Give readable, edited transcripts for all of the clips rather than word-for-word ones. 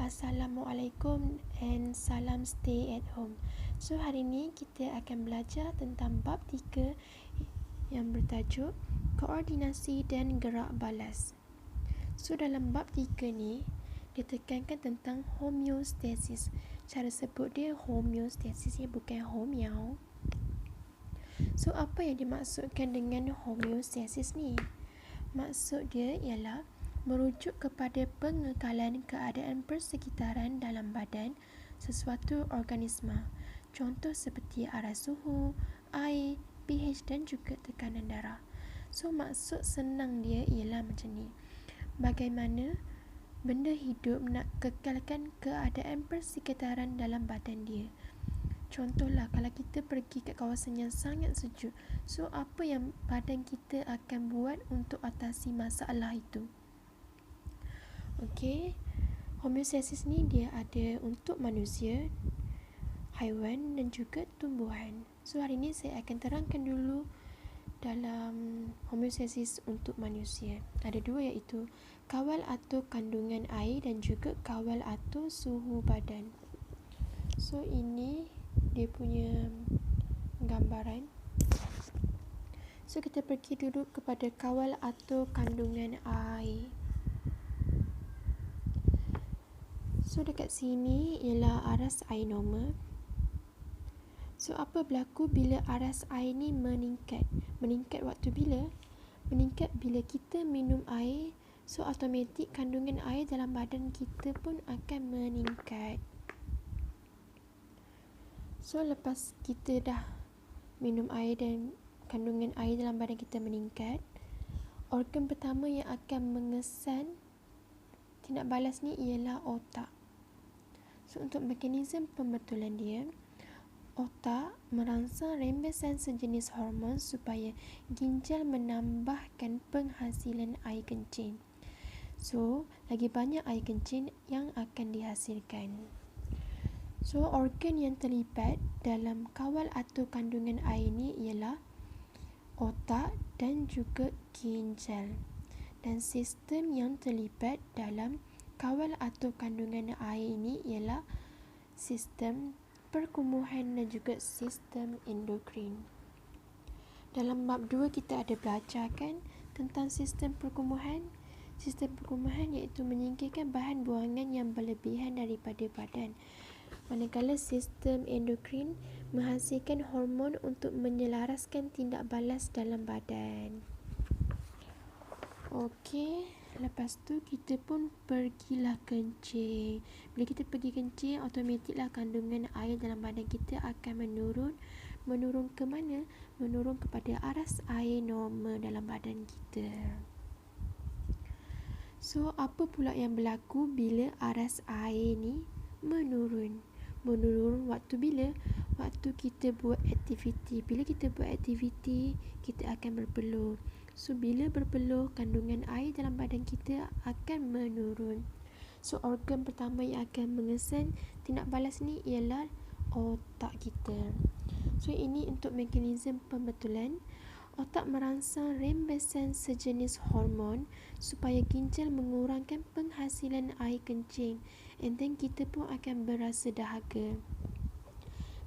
Assalamualaikum and salam stay at home. So hari ni kita akan belajar tentang bab 3 yang bertajuk koordinasi dan gerak balas. So dalam bab 3 ni ditekankan tentang homeostasis. Cara sebut dia homeostasis, bukan homeow. So apa yang dimaksudkan dengan homeostasis ni? Maksud dia ialah merujuk kepada pengekalan keadaan persekitaran dalam badan sesuatu organisma. Contoh seperti arah suhu, air, pH dan juga tekanan darah. So maksud senang dia ialah macam ni. Bagaimana benda hidup nak kekalkan keadaan persekitaran dalam badan dia. Contohlah kalau kita pergi ke kawasan yang sangat sejuk, so apa yang badan kita akan buat untuk atasi masalah itu? Okey, homeostasis ni dia ada untuk manusia, haiwan dan juga tumbuhan. So hari ni saya akan terangkan dulu dalam homeostasis untuk manusia. Ada dua, iaitu kawal atur kandungan air dan juga kawal atur suhu badan. So ini dia punya gambaran. So kita pergi dulu kepada kawal atur kandungan air. So dekat sini ialah aras air normal. So apa berlaku bila aras air ni meningkat? Meningkat waktu bila? Meningkat bila kita minum air. So automatik kandungan air dalam badan kita pun akan meningkat. So lepas kita dah minum air dan kandungan air dalam badan kita meningkat, organ pertama yang akan mengesan tindak balas ni ialah otak. So untuk mekanisme pembetulan dia, otak merangsang rembesan sejenis hormon supaya ginjal menambahkan penghasilan air kencing. So lagi banyak air kencing yang akan dihasilkan. So organ yang terlibat dalam kawal atur kandungan air ni ialah otak dan juga ginjal. Dan sistem yang terlibat dalam kawal atur kandungan air ini ialah sistem perkumuhan dan juga sistem endokrin. Dalam bab 2 kita ada belajar kan tentang sistem perkumuhan. Sistem perkumuhan iaitu menyingkirkan bahan buangan yang berlebihan daripada badan. Manakala sistem endokrin menghasilkan hormon untuk menyelaraskan tindak balas dalam badan. Okey, lepas tu kita pun pergilah kencing. Bila kita pergi kencing, automatiklah kandungan air dalam badan kita akan menurun. Menurun ke mana? Menurun kepada aras air normal dalam badan kita. So apa pula yang berlaku bila aras air ni menurun? Menurun waktu bila? Waktu kita buat aktiviti. Bila kita buat aktiviti, kita akan berpeluh. So bila berpeluh, kandungan air dalam badan kita akan menurun. So organ pertama yang akan mengesan tindak balas ni ialah otak kita. So ini untuk mekanisme pembetulan. Otak merangsang rembesan sejenis hormon supaya ginjal mengurangkan penghasilan air kencing. And then kita pun akan berasa dahaga.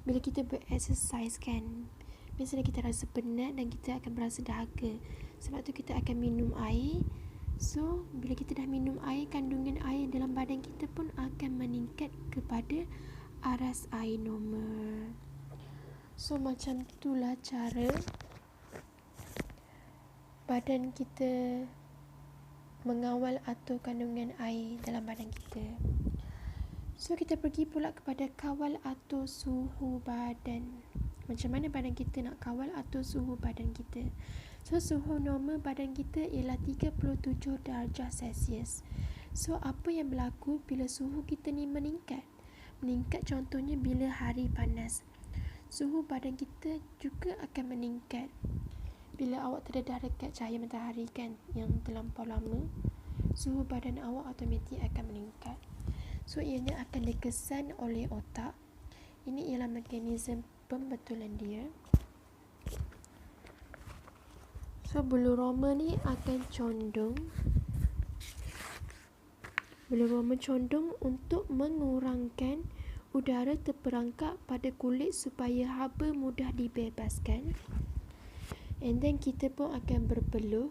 Bila kita exercise kan, biasanya kita rasa penat dan kita akan berasa dahaga. Sebab tu kita akan minum air. So bila kita dah minum air, kandungan air dalam badan kita pun akan meningkat kepada aras air normal. So macam itulah cara badan kita mengawal atur kandungan air dalam badan kita. So kita pergi pula kepada kawal atur suhu badan. Macam mana badan kita nak kawal atur suhu badan kita? So suhu normal badan kita ialah 37 darjah Celsius. So apa yang berlaku bila suhu kita ni meningkat? Meningkat contohnya bila hari panas, suhu badan kita juga akan meningkat. Bila awak terdedah dekat cahaya matahari kan, yang terlampau lama, suhu badan awak automatik akan meningkat. So ianya akan dikesan oleh otak. Ini ialah mekanisme pembetulan dia. So bulu roma ni akan condong Bulu roma condong untuk mengurangkan udara terperangkap pada kulit supaya haba mudah dibebaskan. And then kita pun akan berpeluh.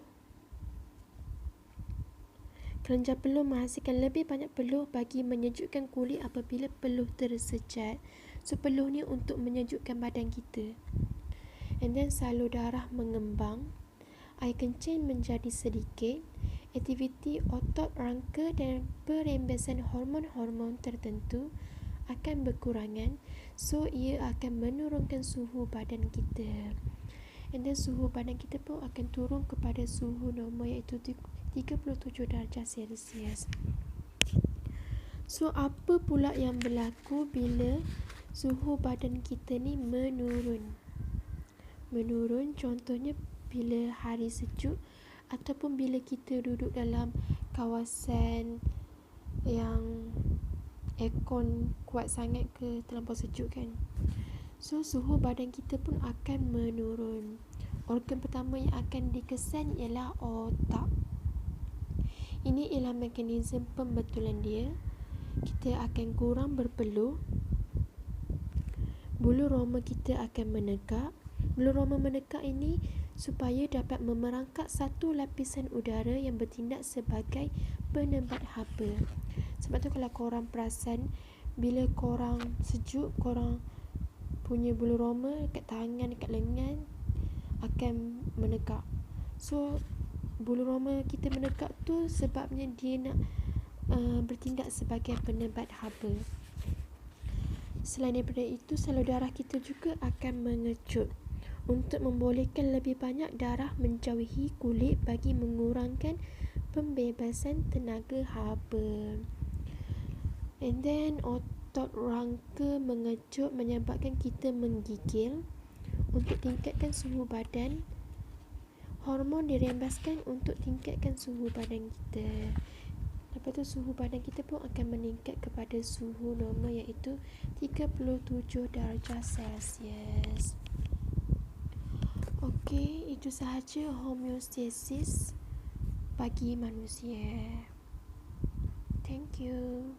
Kelenjar peluh menghasilkan lebih banyak peluh bagi menyejukkan kulit apabila peluh tersejat. So peluh ni untuk menyejukkan badan kita. And then salur darah mengembang, air kencing menjadi sedikit, aktiviti otot rangka dan perembesan hormon-hormon tertentu akan berkurangan. So ia akan menurunkan suhu badan kita. And then suhu badan kita pun akan turun kepada suhu normal, iaitu 37 darjah Celsius. So apa pula yang berlaku bila suhu badan kita ni menurun? Menurun contohnya bila hari sejuk ataupun bila kita duduk dalam kawasan yang aircon kuat sangat ke terlampau sejuk kan. So suhu badan kita pun akan menurun. Organ pertama yang akan dikesan ialah otak. Ini ialah mekanisme pembetulan dia. Kita akan kurang berpeluh. Bulu roma kita akan menegak. Bulu roma menegak ini supaya dapat memerangkap satu lapisan udara yang bertindak sebagai penebat haba. Sebab tu kalau korang perasan, bila korang sejuk, korang punya bulu roma dekat tangan, dekat lengan akan menegak. So bulu roma kita menegak tu sebabnya dia nak bertindak sebagai penebat haba. Selain daripada itu, salur darah kita juga akan mengecut untuk membolehkan lebih banyak darah menjauhi kulit bagi mengurangkan pembebasan tenaga haba. And then otot rangka mengecut menyebabkan kita menggigil untuk tingkatkan suhu badan. Hormon dirembaskan untuk tingkatkan suhu badan kita. Lepas tu suhu badan kita pun akan meningkat kepada suhu normal, iaitu 37 darjah Celsius. Okey, itu sahaja homeostasis bagi manusia. Thank you.